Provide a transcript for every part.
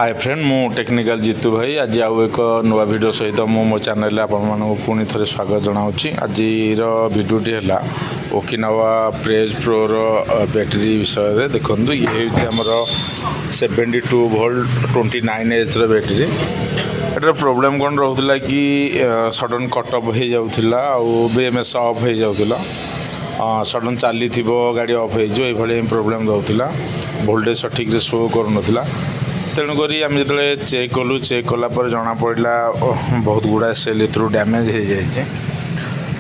Hi friend मु technical Jitu भाई आज आउ एक नुआ वीडियो सहित मो चैनल आपण पुणी थे स्वागत जनाऊँगी आज भिडियोटी है ओकिनावा प्रेज प्रोर बैटेरी विषय में देखो ये आमर 72 वोल्ट 29 एच बैटेरी एटार प्रोब्लेम कौन रोला कि सडन कटअप हो जाऊला बीएमएस ऑफ हो जाऊला सडन चली गाड़ी ऑफ हो प्रोब्लेम रोला वोल्टेज सठिक शो करूना तेणुक आम जो चेक कलु चेक कलापर जना पड़ा बहुत गुड़ा सेल एथरू डैमेज हो जाए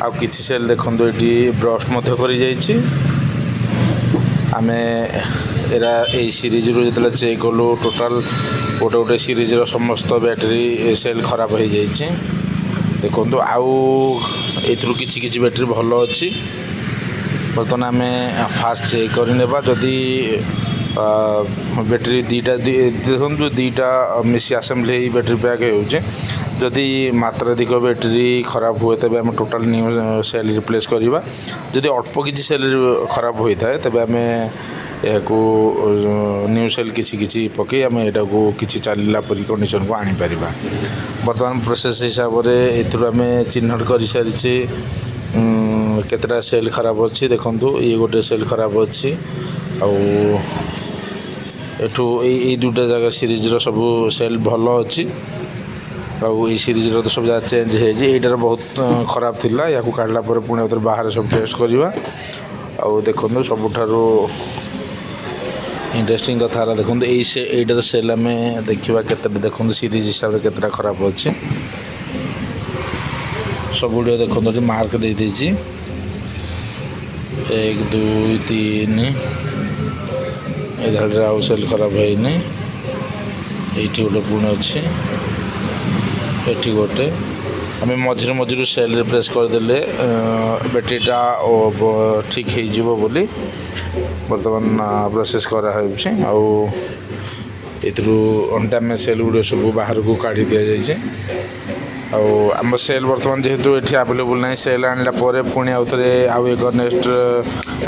आउ किसी सेल देखो ये ब्रस्ट कर आम एरा यही सीरीज रू जो चेक कलु टोटाल गोटे गोटे सीरीज समस्त बैटेरी सेल खराब हो जाए देखो आउ एथरू किसी बैटेरी भल अच्छी बर्तमान आम फास्ट चेक करने जदि बैटेरी दीटा देखो दीटा मिसी आसेम्बली बैटेरी पैक होदी मात्राधिक बैटेरी खराब हुए तेज आम टोटाल न्यू सेल रिप्लेस करवा जदि अल्प किसी सेल खराब होता है तेज आम यह न्यू सेल किसी पकई आम यहाँ को किसी चलला परी कंडीशन को आनीपर बर्तमान प्रोसेस हिसाब से एम चिन्हट कर सारी केतटा सेल खराब अच्छी देखो ये गोटे सेल खराब अच्छी एठू ये दुटा जगह सीरीज सब सेल भल अच्छी आई सीरीज तो सब जगह चेंज होटार बहुत खराब थिला या काढ़ला पुणी बाहर सब टेस्ट करवा आउ देखो सबुठारु इंटरेस्टिंग कथा देखो यहीटार सेल आम देखा के देखो सीरीज हिसाब से केतटा खराब अच्छी सब गुड़ देखो मार्क दे दीजिए 1 2 3 धाड़े आउ सेल खराब है ये गोटे पुणी अच्छी ये गोटे आम मझे मझे सेल रिप्लेस करदे बैटेरीटा ठीक हो बोली बर्तमान प्रोसेस कराई अनडैमेज सेल गुड़ सब बाहर को काढ़ी दि जाए आम सेल बर्तमान जेहेतु ये आवेलेबल ना सेल आनला पुणी आउ थे आउ एक नेक्स्ट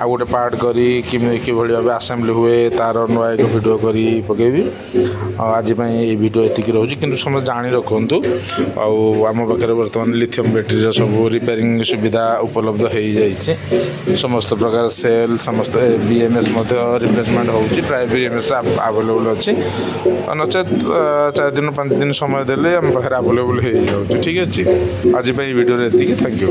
आउ गोटे पार्ट करी कि भाव आसेम्बली हुए तार नुआ एक वीडियो करी पकेबी आज ये वीडियो ये रोचे कि समस्त जाणी रखु आम पाखे बर्तमान लिथियम बैटेरी सब रिपेयरिंग सुविधा उपलब्ध हो जाए समस्त प्रकार सेल समस्त बीएमएस रिप्लेसमेंट हो प्राय बीएमएस आवेलेबल अच्छी नचेत 4 दिन 5 दिन समय देले आम पाखे आवेलेबल हो जाए ठीक अच्छे आज वीडियो थैंक यू।